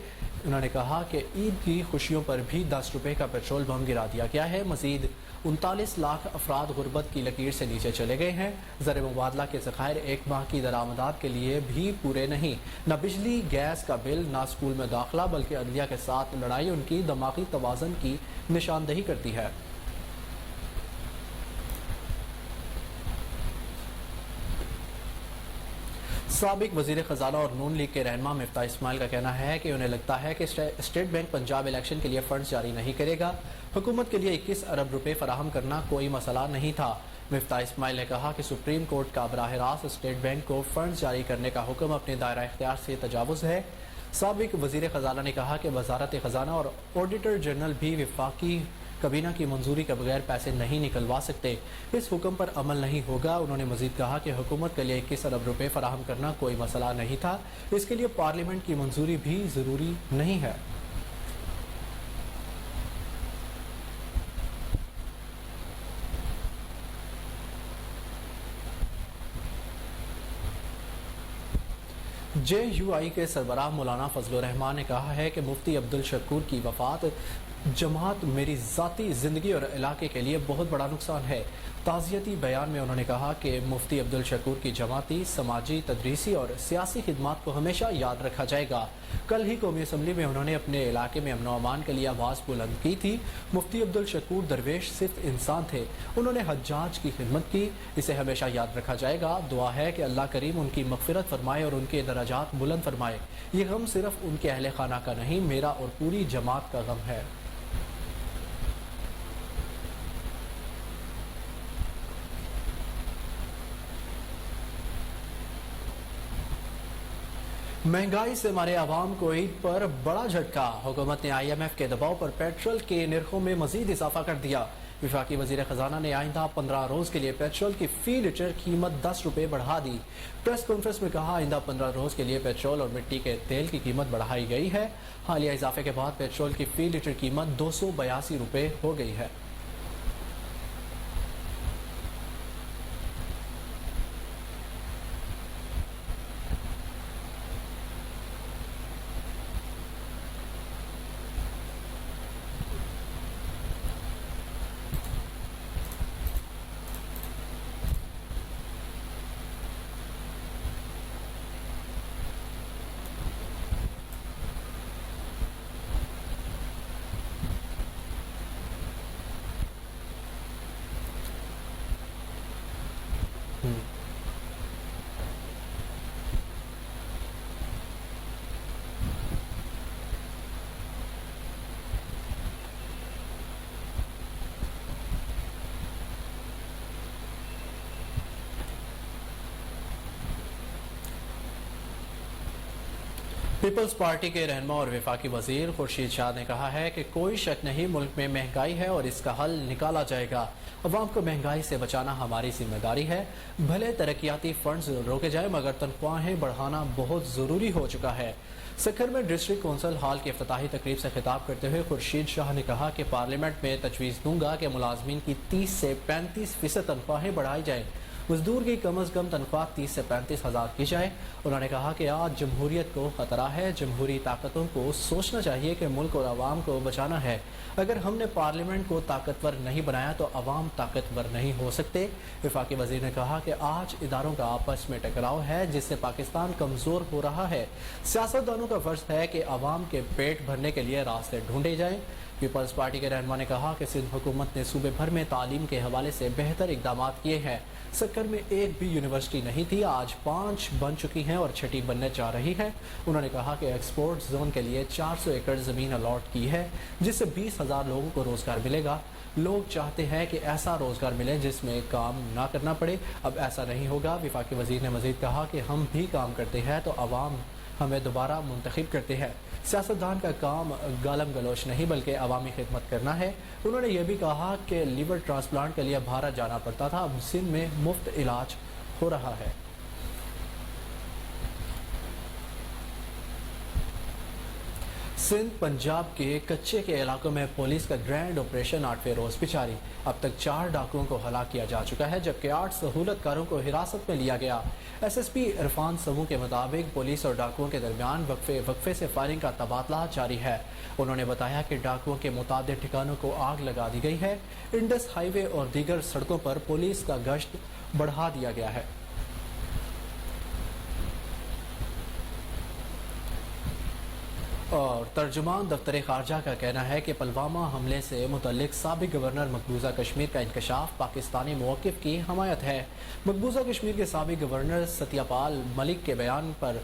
انہوں نے کہا کہ عید کی خوشیوں پر بھی 10 روپے کا پیٹرول بم گرا دیا گیا ہے۔ مزید 39 لاکھ افراد غربت کی لکیر سے نیچے چلے گئے ہیں۔ زر مبادلہ کے ذخائر ایک ماہ کی درآمدات کے لیے بھی پورے نہیں۔ نہ بجلی گیس کا بل، نہ اسکول میں داخلہ، بلکہ عدلیہ کے ساتھ لڑائی ان کی دماغی توازن کی نشاندہی کرتی ہے۔ سابق وزیر خزانہ اور نون لیگ کے رہنما مفتاح اسماعیل کا کہنا ہے کہ انہیں لگتا ہے کہ اسٹیٹ بینک پنجاب الیکشن کے لیے فنڈز جاری نہیں کرے گا۔ حکومت کے لیے 21 ارب روپے فراہم کرنا کوئی مسئلہ نہیں تھا۔ مفتاح اسماعیل نے کہا کہ سپریم کورٹ کا براہ راست اسٹیٹ بینک کو فنڈز جاری کرنے کا حکم اپنے دائرہ اختیار سے تجاوز ہے۔ سابق وزیر خزانہ نے کہا کہ وزارت خزانہ اور آڈیٹر جنرل بھی وفاقی کابینہ کی منظوری کے بغیر پیسے نہیں نکلوا سکتے۔ اس حکم پر عمل نہیں ہوگا۔ انہوں نے مزید کہا کہ حکومت کے لیے 21 ارب روپے فراہم کرنا کوئی مسئلہ نہیں تھا، اس کے لیے پارلیمنٹ کی منظوری بھی ضروری نہیں ہے۔ JUI کے سربراہ مولانا فضل الرحمان نے کہا ہے کہ مفتی عبدالشکور کی وفات جماعت میری ذاتی زندگی اور علاقے کے لیے بہت بڑا نقصان ہے۔ تعزیتی بیان میں انہوں نے کہا کہ مفتی عبدالشکور کی جماعتی، سماجی، تدریسی اور سیاسی خدمات کو ہمیشہ یاد رکھا جائے گا۔ کل ہی قومی اسمبلی میں انہوں نے اپنے علاقے میں امن و امان کے لیے آواز بلند کی تھی۔ مفتی عبدالشکور درویش صرف انسان تھے، انہوں نے حجاج کی خدمت کی، اسے ہمیشہ یاد رکھا جائے گا۔ دعا ہے کہ اللہ کریم ان کی مغفرت فرمائے اور ان کے درجات بلند فرمائے۔ یہ غم صرف ان کے اہل خانہ کا نہیں، میرا اور پوری جماعت کا غم ہے۔ مہنگائی سے ہمارے عوام کو عید پر بڑا جھٹکا، حکومت نے IMF کے دباؤ پر پیٹرول کے نرخوں میں مزید اضافہ کر دیا۔ وفاقی وزیر خزانہ نے آئندہ 15 روز کے لیے پیٹرول کی فی لیٹر قیمت 10 روپے بڑھا دی۔ پریس کانفرنس میں کہا آئندہ 15 روز کے لیے پیٹرول اور مٹی کے تیل کی قیمت بڑھائی گئی ہے۔ حالیہ اضافے کے بعد پیٹرول کی فی لیٹر قیمت 282 روپے ہو گئی ہے۔ پیپلز پارٹی کے رہنما اور وفاقی وزیر خورشید شاہ نے کہا ہے کہ کوئی شک نہیں ملک میں مہنگائی ہے اور اس کا حل نکالا جائے گا۔ عوام کو مہنگائی سے بچانا ہماری ذمہ داری ہے۔ بھلے ترقیاتی فنڈز روکے جائیں مگر تنخواہیں بڑھانا بہت ضروری ہو چکا ہے۔ سکھر میں ڈسٹرکٹ کونسل ہال کی افتتاحی تقریب سے خطاب کرتے ہوئے خورشید شاہ نے کہا کہ پارلیمنٹ میں تجویز دوں گا کہ ملازمین کی 30 سے 35% تنخواہیں بڑھائی جائیں۔ مزدور کی کم از کم تنخواہ 30 سے 35 ہزار کی جائے۔ انہوں نے کہا کہ آج جمہوریت کو خطرہ ہے۔ جمہوری طاقتوں کو سوچنا چاہیے کہ ملک اور عوام کو بچانا ہے۔ اگر ہم نے پارلیمنٹ کو طاقتور نہیں بنایا تو عوام طاقتور نہیں ہو سکتے۔ وفاقی وزیر نے کہا کہ آج اداروں کا آپس میں ٹکراؤ ہے جس سے پاکستان کمزور ہو رہا ہے۔ سیاستدانوں کا فرض ہے کہ عوام کے پیٹ بھرنے کے لیے راستے ڈھونڈے جائیں۔ پیپلز پارٹی کے رہنما نے کہا کہ سندھ حکومت نے صوبے بھر میں تعلیم کے حوالے سے بہتر اقدامات کیے ہیں۔ سکر میں ایک بھی یونیورسٹی نہیں تھی، آج 5 بن چکی ہیں اور 6ٹھی بننے جا رہی ہے۔ انہوں نے کہا کہ ایکسپورٹ زون کے لیے 400 ایکڑ زمین الاٹ کی ہے جس سے 20,000 لوگوں کو روزگار ملے گا۔ لوگ چاہتے ہیں کہ ایسا روزگار ملے جس میں کام نہ کرنا پڑے، اب ایسا نہیں ہوگا۔ وفاقی وزیر نے مزید کہا کہ ہم بھی کام کرتے ہیں تو عوام ہمیں دوبارہ منتخب کرتے ہیں۔ سیاستدان کا کام گالم گلوچ نہیں بلکہ عوامی خدمت کرنا ہے۔ انہوں نے یہ بھی کہا کہ لیور ٹرانسپلانٹ کے لیے بھارت جانا پڑتا تھا، اب سندھ میں مفت علاج ہو رہا ہے۔ سندھ پنجاب کے کچے کے علاقوں میں پولیس کا گرینڈ آپریشن 8ویں روز بھی جاری۔ اب تک 4 ڈاکوؤں کو ہلاک کیا جا چکا ہے جبکہ 8 سہولت کاروں کو حراست میں لیا گیا۔ ایس ایس پی عرفان سمو کے مطابق پولیس اور ڈاکوؤں کے درمیان وقفے سے فائرنگ کا تبادلہ جاری ہے۔ انہوں نے بتایا کہ ڈاکوؤں کے متعدد ٹھکانوں کو آگ لگا دی گئی ہے۔ انڈس ہائی وے اور دیگر سڑکوں پر پولیس کا گشت بڑھا دیا گیا ہے۔ اور ترجمان دفتر خارجہ کا کہنا ہے کہ پلوامہ حملے سے متعلق سابق گورنر مقبوضہ کشمیر کا انکشاف پاکستانی موقف کی حمایت ہے۔ مقبوضہ کشمیر کے سابق گورنر ستیہ پال ملک کے بیان پر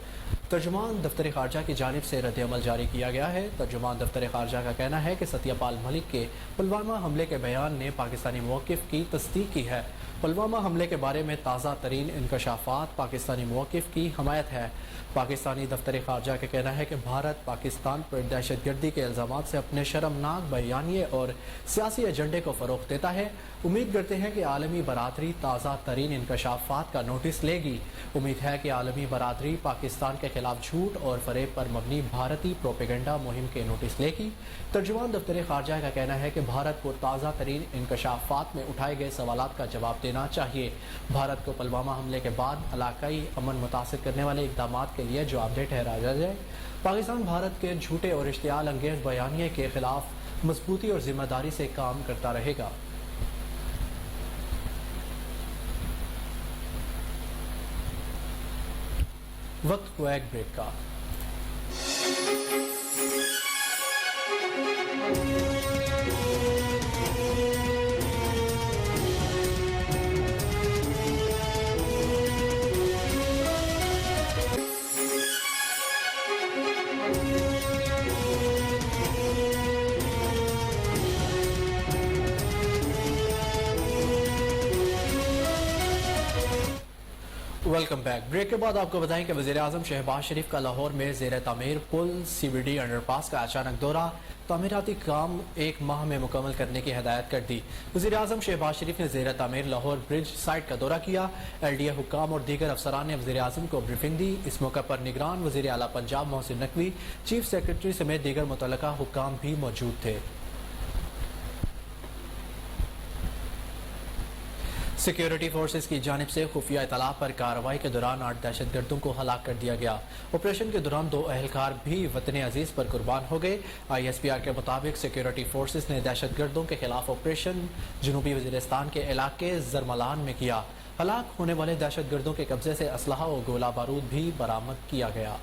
ترجمان دفتر خارجہ کی جانب سے رد عمل جاری کیا گیا ہے۔ ترجمان دفتر خارجہ کا کہنا ہے کہ ستیہ پال ملک کے پلوامہ حملے کے بیان نے پاکستانی موقف کی تصدیق کی ہے۔ پلوامہ حملے کے بارے میں تازہ ترین انکشافات پاکستانی موقف کی حمایت ہے۔ پاکستانی دفتر خارجہ کا کہنا ہے کہ بھارت پاکستان پر دہشت گردی کے الزامات سے اپنے شرمناک بیانیے اور سیاسی ایجنڈے کو فروغ دیتا ہے۔ امید کرتے ہیں کہ عالمی برادری تازہ ترین انکشافات کا نوٹس لے گی۔ امید ہے کہ عالمی برادری پاکستان کے خلاف جھوٹ اور فریب پر مبنی بھارتی پروپیگنڈا مہم کے نوٹس لے گی۔ ترجمان دفتر خارجہ کا کہنا ہے کہ بھارت کو تازہ ترین انکشافات میں اٹھائے گئے سوالات کا جواب دینا چاہیے۔ بھارت کو پلوامہ حملے کے بعد علاقائی امن متاثر کرنے والے اقدامات کے لیے جوابدہ ٹھہرایا جائے۔ پاکستان بھارت کے جھوٹے اور اشتعال انگیز بیانیے کے خلاف مضبوطی اور ذمہ داری سے کام کرتا رہے گا۔ وقت کو ایک بریک کا۔ Welcome back. بریک کے بعد آپ کو بتائیں کہ وزیراعظم شہباز شریف کا لاہور میں زیر تعمیر پل سی وی ڈی انڈر پاس کا اچانک دورہ، تعمیراتی کام 1 ماہ میں مکمل کرنے کی ہدایت کر دی۔ وزیراعظم شہباز شریف نے زیر تعمیر لاہور برج سائٹ کا دورہ کیا۔ ایل ڈی اے حکام اور دیگر افسران نے وزیراعظم کو بریفنگ دی۔ اس موقع پر نگران وزیر اعلیٰ پنجاب محسن نقوی، چیف سیکرٹری سمیت دیگر متعلقہ حکام بھی موجود تھے۔ سیکیورٹی فورسز کی جانب سے خفیہ اطلاع پر کارروائی کے دوران 8 دہشت گردوں کو ہلاک کر دیا گیا۔ آپریشن کے دوران 2 اہلکار بھی وطن عزیز پر قربان ہو گئے۔ آئی ایس پی آر کے مطابق سیکیورٹی فورسز نے دہشت گردوں کے خلاف آپریشن جنوبی وزیرستان کے علاقے زرملان میں کیا۔ ہلاک ہونے والے دہشت گردوں کے قبضے سے اسلحہ اور گولہ بارود بھی برآمد کیا گیا۔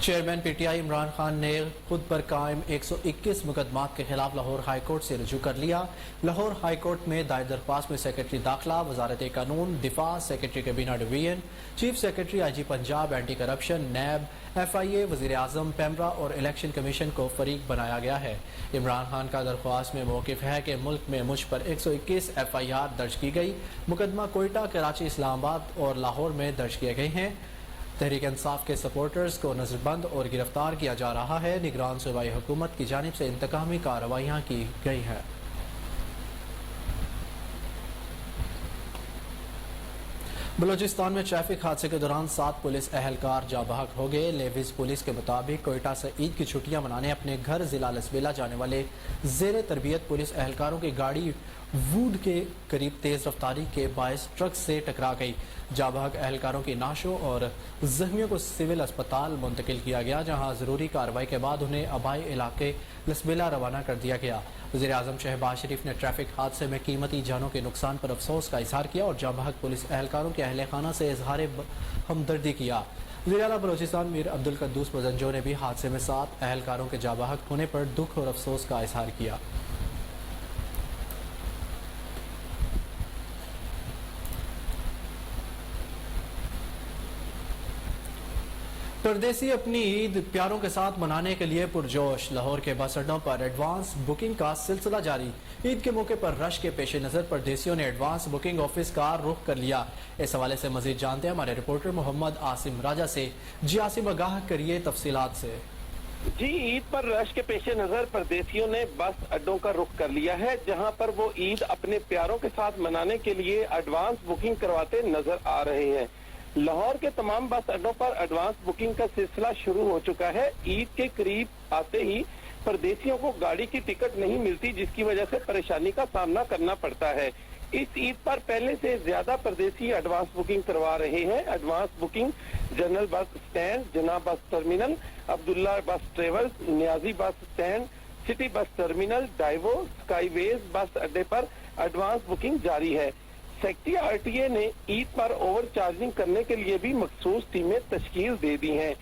Chairman P T I Imran Khan نے خود پر قائم 121 مقدمات کے خلاف لاہور ہائی کورٹ سے رجوع کر لیا۔ لاہور ہائی کورٹ میں دائر درخواست میں سیکرٹری داخلہ، وزارت قانون، دفاع، سیکرٹری کابینہ division, chief secretary I G Punjab, anti corruption, NAB, F I A, وزیر اعظم، پیمرا اور الیکشن کمیشن کو فریق بنایا گیا ہے۔ عمران خان کا درخواست میں موقف ہے کہ ملک میں مجھ پر 121 ایف آئی آر درج کی گئی۔ مقدمہ کوئٹہ، کراچی، اسلام آباد اور لاہور میں درج کیے گئے ہیں۔ تحریک انصاف کے سپورٹرز کو نظر بند اور گرفتار کیا جا رہا ہے۔ نگران صوبائی حکومت کی جانب سے انتقامی کارروائیاں کی گئی ہیں۔ بلوچستان میں ٹریفک حادثے کے دوران 7 پولیس اہلکار جاں بحق ہو گئے۔ لیویز پولیس کے مطابق کوئٹہ سے عید کی چھٹیاں منانے اپنے گھر ضلع لسبیلا جانے والے زیر تربیت پولیس اہلکاروں کی گاڑی ووڈ کے قریب تیز رفتاری کے باعث ٹرک سے ٹکرا گئی۔ جاں بحق اہلکاروں کی نعشوں اور زخمیوں کو سول اسپتال منتقل کیا گیا، جہاں ضروری کارروائی کے بعد انہیں آبائی علاقے لسبیلا روانہ کر دیا گیا۔ وزیر اعظم شہباز شریف نے ٹریفک حادثے میں قیمتی جانوں کے نقصان پر افسوس کا اظہار کیا اور جاں بحق پولیس اہلکاروں کے اہل خانہ سے اظہار ہمدردی کیا۔ وزیر اعلیٰ بلوچستان میر عبدالقدوس مزنجو نے بھی حادثے میں 7 اہلکاروں کے جاں بحق ہونے پر دکھ اور افسوس کا اظہار کیا۔ پردیسی اپنی عید پیاروں کے ساتھ منانے کے لیے پرجوش۔ لاہور کے بس اڈوں پر ایڈوانس بکنگ کا سلسلہ جاری۔ عید کے موقع پر رش کے پیش نظر پردیسیوں نے ایڈوانس بکنگ آفس کا رخ کر لیا۔ اس حوالے سے مزید جانتے ہیں ہمارے رپورٹر محمد عاصم راجہ سے۔ جی عاصم، آگاہ کریے تفصیلات سے۔ جی، عید پر رش کے پیش نظر پردیسیوں نے بس اڈوں کا رخ کر لیا ہے، جہاں پر وہ عید اپنے پیاروں کے ساتھ منانے کے لیے ایڈوانس بکنگ کرواتے نظر آ رہے ہیں۔ لاہور کے تمام بس اڈوں پر ایڈوانس بکنگ کا سلسلہ شروع ہو چکا ہے۔ عید کے قریب آتے ہی پردیسیوں کو گاڑی کی ٹکٹ نہیں ملتی، جس کی وجہ سے پریشانی کا سامنا کرنا پڑتا ہے۔ اس عید پر پہلے سے زیادہ پردیسی ایڈوانس بکنگ کروا رہے ہیں۔ Advance booking general bus stand, Jinnah bus terminal, Abdullah bus travels, Niazi bus stand, city bus terminal, Daewoo, Skyways bus اڈے پر ایڈوانس بکنگ جاری ہے۔ سیکٹری آر ٹی اے نے عید پر اوور چارجنگ کرنے کے لیے بھی مخصوص ٹیمیں تشکیل دے دی ہیں،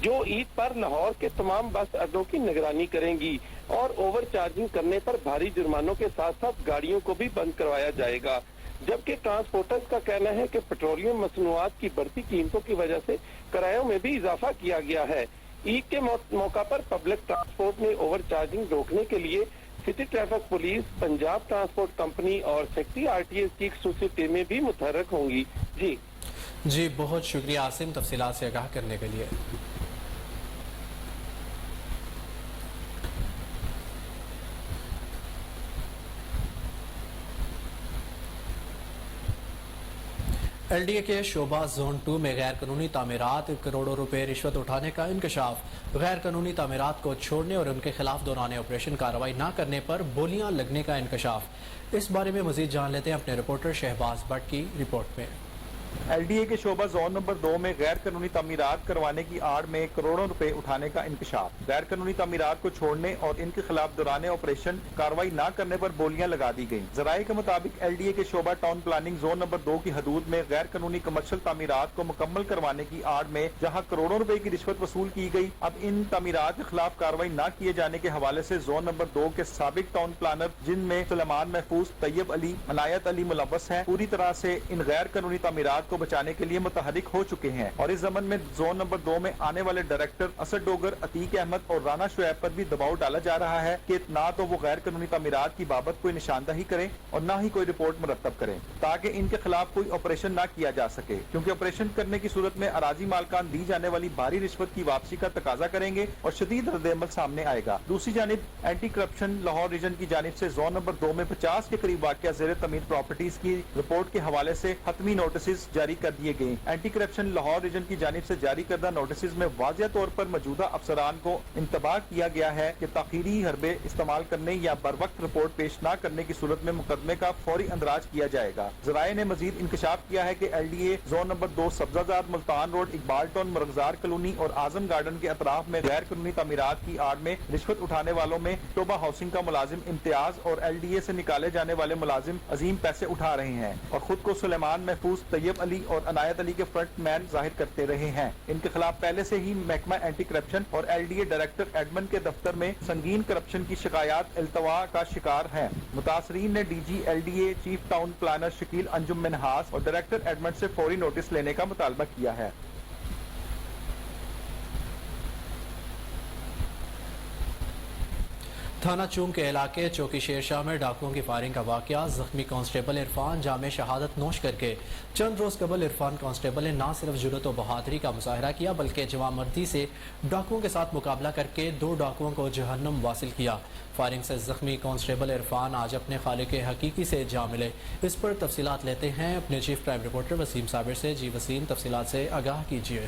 جو عید پر لاہور کے تمام بس اڈوں کی نگرانی کریں گی اور اوور چارجنگ کرنے پر بھاری جرمانوں کے ساتھ ساتھ گاڑیوں کو بھی بند کروایا جائے گا۔ جبکہ ٹرانسپورٹرز کا کہنا ہے کہ پیٹرولیم مصنوعات کی بڑھتی قیمتوں کی وجہ سے کرایوں میں بھی اضافہ کیا گیا ہے۔ عید کے موقع پر پبلک ٹرانسپورٹ میں اوور چارجنگ روکنے کے لیے city traffic police, Punjab transport company اور سیکٹری آر ٹی ایس کی خصوصی ٹیمیں بھی متحرک ہوں گی۔ جی بہت شکریہ عاصم، تفصیلات سے آگاہ کرنے کے لیے۔ ایل ڈی اے کے شعبہ زون 2 میں غیر قانونی تعمیرات، کروڑوں روپے رشوت اٹھانے کا انکشاف۔ غیر قانونی تعمیرات کو چھوڑنے اور ان کے خلاف دوران آپریشن کارروائی نہ کرنے پر بولیاں لگنے کا انکشاف۔ اس بارے میں مزید جان لیتے ہیں اپنے رپورٹر شہباز بٹ کی رپورٹ میں۔ ایل ڈی اے کے شعبہ زون نمبر 2 میں غیر قانونی تعمیرات کروانے کی آڑ میں کروڑوں روپے اٹھانے کا انکشاف۔ غیر قانونی تعمیرات کو چھوڑنے اور ان کے خلاف دوران آپریشن کارروائی نہ کرنے پر بولیاں لگا دی گئیں۔ ذرائع کے مطابق ایل ڈی اے کے شعبہ ٹاؤن پلاننگ زون نمبر 2 کی حدود میں غیر قانونی کمرشل تعمیرات کو مکمل کروانے کی آڑ میں جہاں کروڑوں روپے کی رشوت وصول کی گئی، اب ان تعمیرات کے خلاف کارروائی نہ کیے جانے کے حوالے سے زون نمبر 2 کے سابق ٹاؤن پلانر، جن میں سلیمان محفوظ، طیب علی، عنایت علی ملوث ہیں، پوری طرح سے ان غیر قانونی تعمیرات کو بچانے کے لیے متحرک ہو چکے ہیں اور اس ضمن میں زون نمبر 2 میں آنے والے ڈائریکٹر اسد ڈوگر، عتیق احمد اور رانا شعیب پر بھی دباؤ ڈالا جا رہا ہے کہ نہ تو وہ غیر قانونی تعمیرات کی بابت کوئی نشاندہی کریں اور نہ ہی کوئی رپورٹ مرتب کریں، تاکہ ان کے خلاف کوئی آپریشن نہ کیا جا سکے، کیونکہ آپریشن کرنے کی صورت میں اراضی مالکان دی جانے والی بھاری رشوت کی واپسی کا تقاضا کریں گے اور شدید رد عمل سامنے آئے گا۔ دوسری جانب اینٹی کرپشن لاہور ریجن کی جانب سے زون نمبر 2 میں 50 کے قریب واقع زیر تعمیر پراپرٹیز کی رپورٹ کے حوالے سے حتمی نوٹسز جاری کر دیے گئے۔ اینٹی کرپشن لاہور ریجن کی جانب سے جاری کردہ نوٹسز میں واضح طور پر موجودہ افسران کو انتباہ کیا گیا ہے کہ تاخیری حربے استعمال کرنے یا بر وقت رپورٹ پیش نہ کرنے کی صورت میں مقدمے کا فوری اندراج کیا جائے گا۔ ذرائع نے مزید انکشاف کیا ہے کہ L D A zone number 2 Sabzazar, Multan road, Iqbal town, Marghzar colony اور اعظم گارڈن کے اطراف میں غیر قانونی تعمیرات کی آڑ میں رشوت اٹھانے والوں میں توبہ ہاؤسنگ کا ملازم امتیاز اور ایل ڈی اے سے نکالے جانے والے ملازم عظیم پیسے اٹھا رہے ہیں اور خود کو سلیمان محفوظ، طیب طیب علی اور عنایت علی کے فرنٹ مین ظاہر کرتے رہے ہیں۔ ان کے خلاف پہلے سے ہی محکمہ اینٹی کرپشن اور LDA ڈائریکٹر ایڈمن کے دفتر میں سنگین کرپشن کی شکایات التوا کا شکار ہیں۔ متاثرین نے DG LDA chief town planner Shakeel Anjum Minhas اور ڈائریکٹر ایڈمن سے فوری نوٹس لینے کا مطالبہ کیا ہے۔ تھانہ چوم کے علاقے چوکی شیر شاہ میں ڈاکوؤں کی فائرنگ کا واقعہ، زخمی کانسٹیبل عرفان جامع شہادت نوش کر کے چند روز قبل عرفان کانسٹیبل نے نہ صرف جرأت و بہادری کا مظاہرہ کیا بلکہ جوان مردی سے ڈاکوؤں کے ساتھ مقابلہ کر کے 2 ڈاکوؤں کو جہنم واصل کیا۔ فائرنگ سے زخمی کانسٹیبل عرفان آج اپنے خالق حقیقی سے جا ملے۔ اس پر تفصیلات لیتے ہیں اپنے چیف کرائم رپورٹر وسیم صابر سے۔ جی وسیم، تفصیلات سے آگاہ کیجیے۔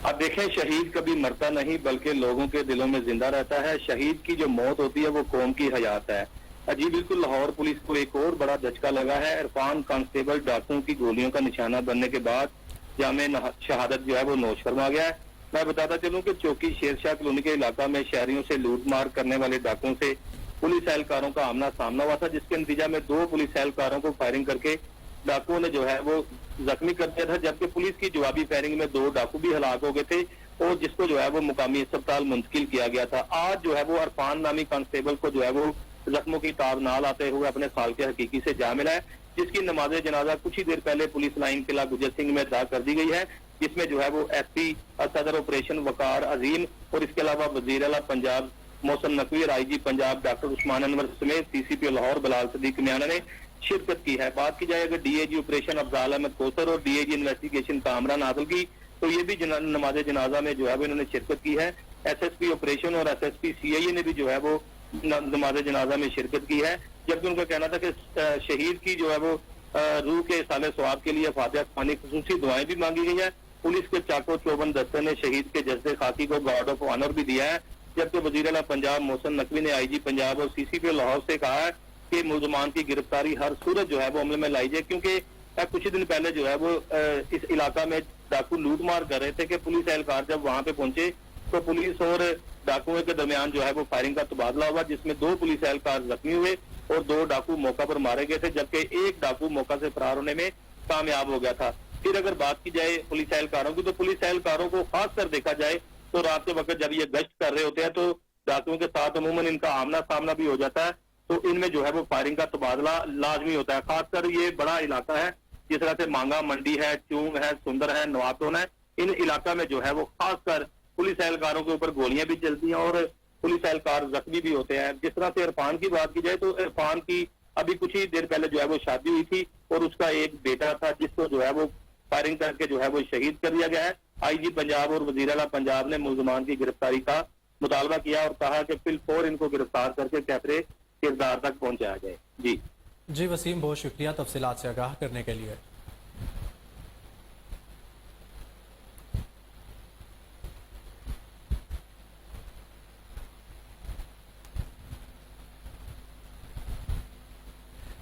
اب دیکھیں، شہید کبھی مرتا نہیں بلکہ لوگوں کے دلوں میں زندہ رہتا ہے۔ شہید کی جو موت ہوتی ہے وہ قوم کی حیات ہے۔ جی بالکل، لاہور پولیس کو ایک اور بڑا دھچکا لگا ہے۔ عرفان کانسٹیبل ڈاکوؤں کی گولیوں کا نشانہ بننے کے بعد جامع شہادت جو ہے وہ نوش فرما گیا ہے۔ میں بتاتا چلوں کہ چوکی شیر شاہ کالونی کے علاقہ میں شہریوں سے لوٹ مار کرنے والے ڈاکوؤں سے پولیس اہلکاروں کا آمنا سامنا ہوا تھا، جس کے نتیجہ میں 2 پولیس اہلکاروں کو فائرنگ کر کے ڈاکوؤں نے جو ہے وہ زخمی کر دیا تھا، جبکہ پولیس کی جوابی فائرنگ میں 2 ڈاکو بھی ہلاک ہو گئے تھے اور جس کو جو ہے وہ مقامی اسپتال منتقل کیا گیا تھا۔ آج جو ہے وہ عرفان نامی کانسٹیبل کو جو ہے وہ زخموں کی تاب نہ لاتے ہوئے اپنے خالق حقیقی سے جا ملا ہے، جس کی نماز جنازہ کچھ ہی دیر پہلے پولیس لائن قلعہ گجر سنگھ میں ادا کر دی گئی ہے، جس میں جو ہے وہ SP صدر آپریشن وقار عظیم اور اس کے علاوہ وزیر اعلیٰ پنجاب محسن نقوی اور IG پنجاب ڈاکٹر عثمان انور سمیت CCP لاہور بلال صدیق میانہ نے شرکت کی ہے۔ بات کی جائے اگر DAG آپریشن افضال احمد کوثر اور DAG انویسٹیگیشن کامران عادل کی، تو یہ بھی نماز جنازہ میں جو ہے وہ انہوں نے شرکت کی ہے۔ SSP آپریشن اور SSP CIA نے بھی جو ہے وہ نماز جنازہ میں شرکت کی ہے، جبکہ ان کا کہنا تھا کہ شہید کی جو ہے وہ روح کے سال ثواب کے لیے فاتحہ خوانی خصوصی دعائیں بھی مانگی گئی ہیں۔ پولیس کے چاقو چوبند دستے نے شہید کے جسد خاکی کو گارڈ آف آنر بھی دیا ہے، جبکہ وزیر اعلیٰ پنجاب محسن نقوی نے IG پنجاب اور CCP لاہور سے کہا ہے کہ ملزمان کی گرفتاری ہر صورت جو ہے وہ عمل میں لائی جائے، کیونکہ کچھ دن پہلے جو ہے وہ اس علاقہ میں ڈاکو لوٹ مار کر رہے تھے کہ پولیس اہلکار جب وہاں پہ پہنچے تو پولیس اور ڈاکوؤں کے درمیان جو ہے وہ فائرنگ کا تبادلہ ہوا، جس میں 2 پولیس اہلکار زخمی ہوئے اور 2 ڈاکو موقع پر مارے گئے تھے، جبکہ 1 ڈاکو موقع سے فرار ہونے میں کامیاب ہو گیا تھا۔ پھر اگر بات کی جائے پولیس اہلکاروں کی، تو پولیس اہلکاروں کو خاص کر دیکھا جائے تو رات کے وقت جب یہ گشت کر رہے ہوتے ہیں تو ڈاکوؤں کے ساتھ عموماً ان کا آمنا سامنا بھی ہو جاتا ہے، تو ان میں جو ہے وہ فائرنگ کا تبادلہ لازمی ہوتا ہے۔ خاص کر یہ بڑا علاقہ ہے، جس طرح سے مانگا منڈی ہے، چوم ہے، سندر ہے، نواتون ہے، ان علاقہ میں جو ہے وہ خاص کر پولیس اہلکاروں کے اوپر گولیاں بھی چلتی ہیں اور پولیس اہلکار زخمی بھی ہوتے ہیں۔ جس طرح سے عرفان کی بات کی جائے تو عرفان کی ابھی کچھ ہی دیر پہلے جو ہے وہ شادی ہوئی تھی اور اس کا ایک بیٹا تھا، جس کو جو ہے وہ فائرنگ کر کے جو ہے وہ شہید کر دیا گیا ہے۔ IG پنجاب اور وزیر اعلیٰ پنجاب نے ملزمان کی گرفتاری کا مطالبہ کیا اور کہا کہ فی الفور ان کو گرفتار کر کے کیفرے کردار تک پہنچایا جائے۔ جی وسیم، بہت شکریہ تفصیلات سے آگاہ کرنے کے لیے۔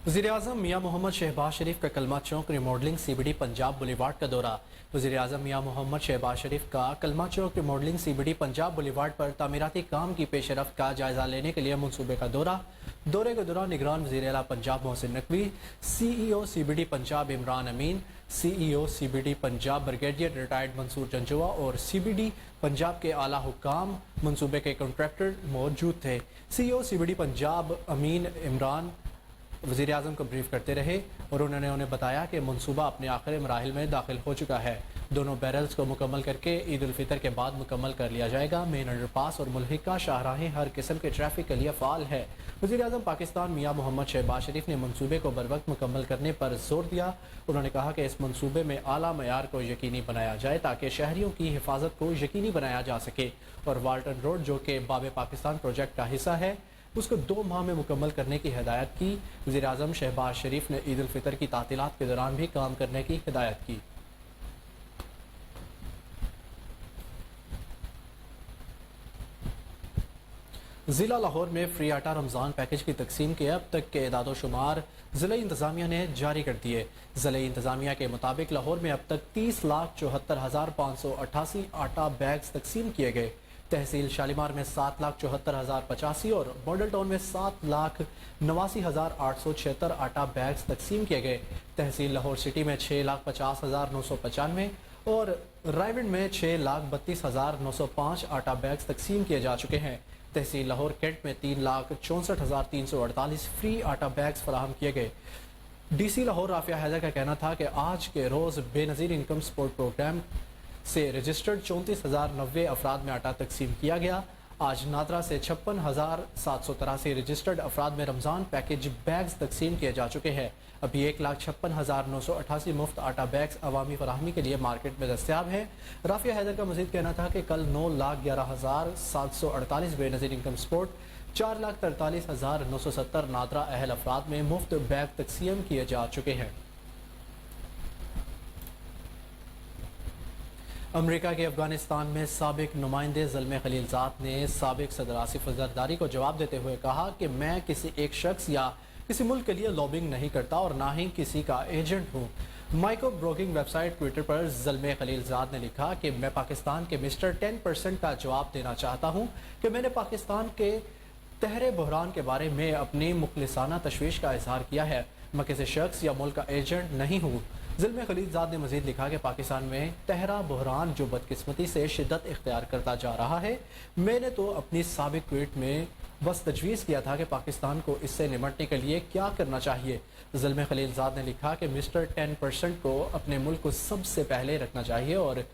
وزیراعظم میاں محمد شہباز شریف کا کلمہ چوک ریماڈلنگ CBD پنجاب بولیوارڈ کا دورہ۔ وزیراعظم میاں محمد شہباز شریف کا کلمہ چوک ریماڈلنگ CBD پنجاب بولیوارڈ پر تعمیراتی کام کی پیش رفت کا جائزہ لینے کے لیے منصوبے کا دورہ۔ دورے کے دوران نگران وزیر اعلیٰ Punjab Mohsin Naqvi, CEO CBD Punjab Imran Amin, CEO CBD Punjab brigadier retired Mansoor Janjua اور CBD پنجاب کے اعلیٰ حکام منصوبے کے کنٹریکٹر موجود تھے۔ CEO CBD پنجاب امین عمران وزیر اعظم کو بریف کرتے رہے اور انہوں نے انہیں بتایا کہ منصوبہ اپنے آخری مراحل میں داخل ہو چکا ہے۔ دونوں بیرلز کو مکمل کر کے عید الفطر کے بعد مکمل کر لیا جائے گا۔ مین انڈر پاس اور ملحقہ شاہراہیں ہر قسم کے ٹریفک کے لیے فعال ہے۔ وزیر اعظم پاکستان میاں محمد شہباز شریف نے منصوبے کو بروقت مکمل کرنے پر زور دیا۔ انہوں نے کہا کہ اس منصوبے میں اعلیٰ معیار کو یقینی بنایا جائے تاکہ شہریوں کی حفاظت کو یقینی بنایا جا سکے اور والٹن روڈ جو کہ باب پاکستان پروجیکٹ کا حصہ ہے اس کو 2 ماہ میں مکمل کرنے کی ہدایت کی۔ وزیر اعظم شہباز شریف نے عید الفطر کی تعطیلات کے دوران بھی کام کرنے کی ہدایت کی۔ ضلع لاہور میں فری آٹا رمضان پیکج کی تقسیم کے اب تک کے اعداد و شمار ضلع انتظامیہ نے جاری کر دیے۔ ضلع انتظامیہ کے مطابق لاہور میں اب تک 30,74,588 آٹا بیگز تقسیم کیے گئے۔ तहसील शालीमार में 7,74,085 और मॉडल टाउन में 7,89,876 आटा बैग्स तकसीम किए गए। तहसील लाहौर सिटी में 6,50,995 और रायविंड में 6,32,905 आटा बैग्स तकसीम किए जा चुके हैं। तहसील लाहौर कैंट में 3,64,348 फ्री आटा बैग्स फराहम किए गए। डीसी लाहौर राफिया हैदर का कहना था कि आज के रोज़ बेनज़ीर इनकम सपोर्ट प्रोग्राम से रजिस्टर्ड 34,090 अफराद में आटा तकसीम किया गया। आज नादरा से 56,783 रजिस्टर्ड अफराद में रमज़ान पैकेज बैग्स तकसीम किए जा चुके हैं। अभी 1,56,988 मुफ्त आटा बैग्स अवामी फराहमी के लिए मार्केट में दस्तियाब हैं। राफिया हैदर का मज़ीद कहना था कि कल 9,11,748 बेनज़ीर इनकम सपोर्ट, 4,43,970 नादरा अहल अफराद में मुफ्त बैग तकसीम किए जा चुके हैं। अमेरिका के अफगानिस्तान में साबिक नुमाइंदे ज़ल्मे खलीलज़ाद ने साबिक सदर आसिफ ज़रदारी को जवाब देते हुए कहा कि मैं किसी एक शख्स या किसी मुल्क के लिए लॉबिंग नहीं करता और ना ही किसी का एजेंट हूँ। माइक्रो ब्रोकिंग वेबसाइट ट्विटर पर ज़ल्मे खलीलज़ाद ने लिखा कि मैं पाकिस्तान के मिस्टर 10% का जवाब देना चाहता हूँ कि मैंने पाकिस्तान के तहरे बहरान के बारे में अपनी मुखलिसाना तशवीश का इजहार किया है। मैं किसी शख्स या मुल्क का एजेंट नहीं हूँ। ज़ल्मे खलीलज़ाद ने मज़ीद लिखा कि पाकिस्तान में तहरा बहरान जो बदकिस्मती से शिद्दत इख्तियार करता जा रहा है, मैंने तो अपनी साबिक ट्वीट में बस तजवीज़ किया था कि पाकिस्तान को इससे निमटने के लिए क्या करना चाहिए। ज़ल्मे खलीलज़ाद ने लिखा कि मिस्टर 10% को अपने मुल्क को सबसे पहले रखना चाहिए और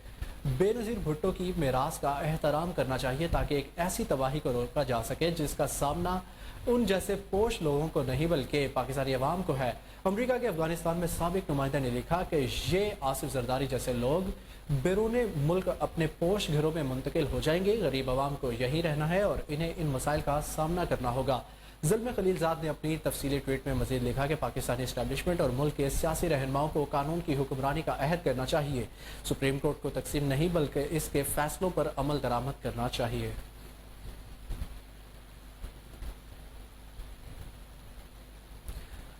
बेनज़ीर भुट्टो की मीरास का एहतराम करना चाहिए ताकि एक ऐसी तबाही को रोका जा सके जिसका सामना उन जैसे पोश लोगों को नहीं बल्कि पाकिस्तानी अवाम को है। अमेरिका के अफगानिस्तान में साबिक नुमाइंदा ने लिखा कि ये आसिफ जरदारी जैसे लोग बैरून मुल्क अपने पोश घरों में मुंतकिल हो जाएंगे। गरीब अवाम को यहीं रहना है और इन्हें इन मसाइल का सामना करना होगा। ज़ल्मे खलीलज़ाद ने अपनी तफसीली ट्वीट में मज़ीद लिखा कि पाकिस्तानी इस्टेब्लिशमेंट और मुल्क के सियासी रहनुमाओं को कानून की हुक्मरानी का अहद करना चाहिए। सुप्रीम कोर्ट को तकसीम नहीं बल्कि इसके फैसलों पर अमल दरामद करना चाहिए।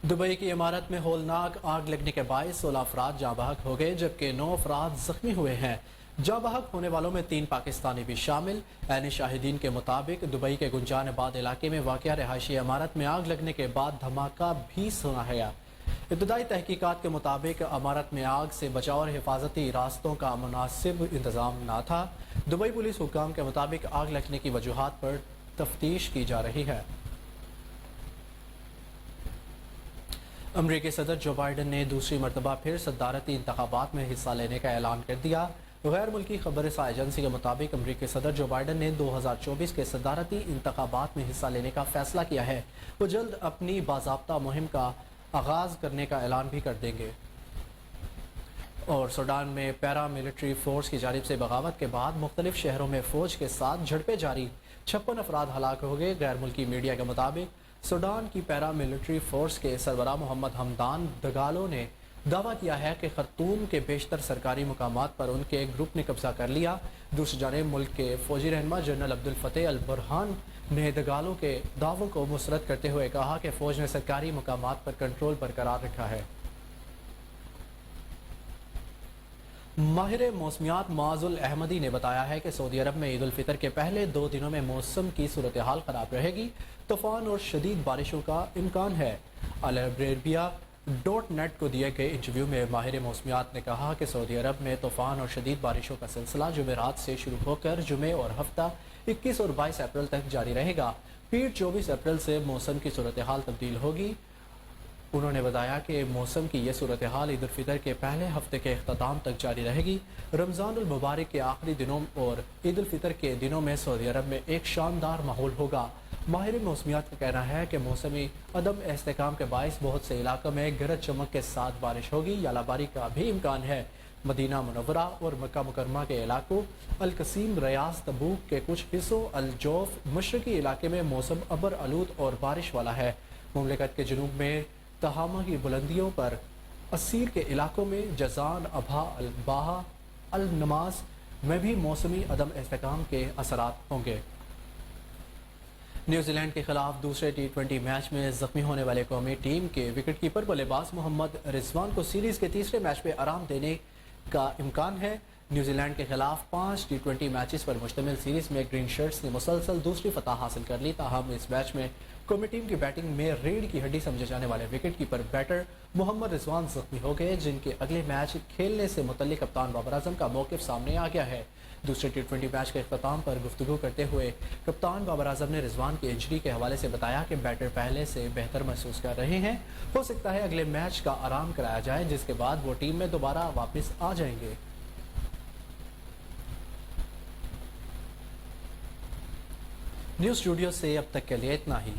दुबई की इमारत में होलनाक आग लगने के बायस 16 अफराद जाँ बहक हो गए जबकि 9 अफराद जख्मी हुए हैं। जाँ बहक होने वालों में 3 पाकिस्तानी भी शामिल। ऐन शाहिदीन के मुताबिक दुबई के गुंजानाबाद इलाके में वाक़या रिहायशी इमारत में आग लगने के बाद धमाका भी सुना गया। इब्तदाई तहकीकात के मुताबिक इमारत में आग से बचाव और हिफाजती रास्तों का मुनासिब इंतजाम न था। दुबई पुलिस हुक्काम के मुताबिक आग लगने की वजूहात पर तफ्तीश की जा रही है। अमरीकी सदर जो बाइडन ने दूसरी मरतबा फिर सदारती इंतखाबात में हिस्सा लेने का ऐलान कर दिया। गैर मुल्की खबर एजेंसी के मुताबिक अमरीकी सदर जो बाइडन ने 2024 के सदारती इंतखाबात में हिस्सा लेने का फैसला किया है। वो जल्द अपनी बाज़ाब्ता मुहिम का आगाज़ करने का ऐलान भी कर देंगे। और सूडान में पैरा मिलिट्री फोर्स की जानिब से बगावत के बाद मुख्तलिफ शहरों में फौज के साथ झड़पें जारी, 56 अफराद हलाक हो गए। गैर मुल्की मीडिया के मुताबिक सूडान की पैरा मिलिट्री फोर्स के सरबराह मोहम्मद हमदान दगालो ने दावा किया है कि खर्तूम के बेशतर सरकारी मुकामात पर उनके ग्रुप ने कब्जा कर लिया। दूसरी जानिब मुल्क के फौजी रहनुमा जनरल अब्दुल फतेह अल बुरहान ने दगालो के दावों को मुसरत करते हुए कहा कि फौज ने सरकारी मुकामात पर कंट्रोल बरकरार रखा है। माहिर मौसमियात माजुल अहमदी ने बताया है कि सऊदी अरब में ईद उल फितर के पहले 2 दिनों में मौसम की सूरत हाल खराब रहेगी। तूफान और शदीद बारिशों का इम्कान है। अल अरेबिया .net को दिए गए इंटरव्यू में माहिर मौसमियात ने कहा कि सऊदी अरब में तूफान और शदीद बारिशों का सिलसिला जुमेरात से शुरू होकर जुमे और हफ्ता 21 और 22 अप्रैल तक जारी रहेगा। फिर 24 अप्रैल से मौसम की सूरत हाल तब्दील होगी। उन्होंने बताया कि मौसम की यह सूरत हाल ईद उल फितर के पहले हफ्ते के अख्ताम तक जारी रहेगी। रमज़ानुल मुबारक के आखिरी दिनों और ईद उल फितर के दिनों में सऊदी अरब में एक शानदार माहौल होगा। माहिर मौसमियात का कहना है कि मौसमी अदम इस्तेकाम के बायस बहुत से इलाकों में गरज चमक के साथ बारिश होगी। यालाबारी का भी इम्कान है। मदीना मुनव्वरा और मक्का मुकरमा के इलाकों, अल कसीम, रियाज, तबूक के कुछ हिस्सों, अल जौफ, मशरकी इलाके में मौसम अबर आलूद और बारिश वाला है। मुमलिकत के जुनूब में तहामा की बुलंदियों पर असीर के इलाकों में जजान, अभा, अल बाहा, अल नमाज में भी मौसमी अदम इस्तेकाम के असरात होंगे। न्यूजीलैंड के खिलाफ दूसरे T20 मैच में जख्मी होने वाले कौमी टीम के विकेटकीपर बल्लेबाज मोहम्मद रिजवान को सीरीज के तीसरे मैच में आराम देने का इम्कान है। نیوزی لینڈ کے خلاف 5 ٹی20 میچز پر مشتمل سیریز میں گرین شرٹس نے مسلسل دوسری فتح حاصل کر لی، تاہم اس میچ میں قومی ٹیم کی بیٹنگ میں ریڑھ کی ہڈی سمجھے جانے والے وکٹ کیپر بیٹر محمد رضوان زخمی ہو گئے، جن کے اگلے میچ کھیلنے سے متعلق کپتان بابر اعظم کا موقف سامنے آ گیا ہے۔ دوسرے ٹی20 میچ کے اختتام پر گفتگو کرتے ہوئے کپتان بابر اعظم نے رضوان کی انجری کے حوالے سے بتایا کہ بیٹر پہلے سے بہتر محسوس کر رہے ہیں، ہو سکتا ہے اگلے میچ کا آرام کرایا جائے جس کے بعد وہ ٹیم میں دوبارہ واپس آ جائیں گے۔ نیوز اسٹوڈیو سے اب تک کے لیے اتنا ہی۔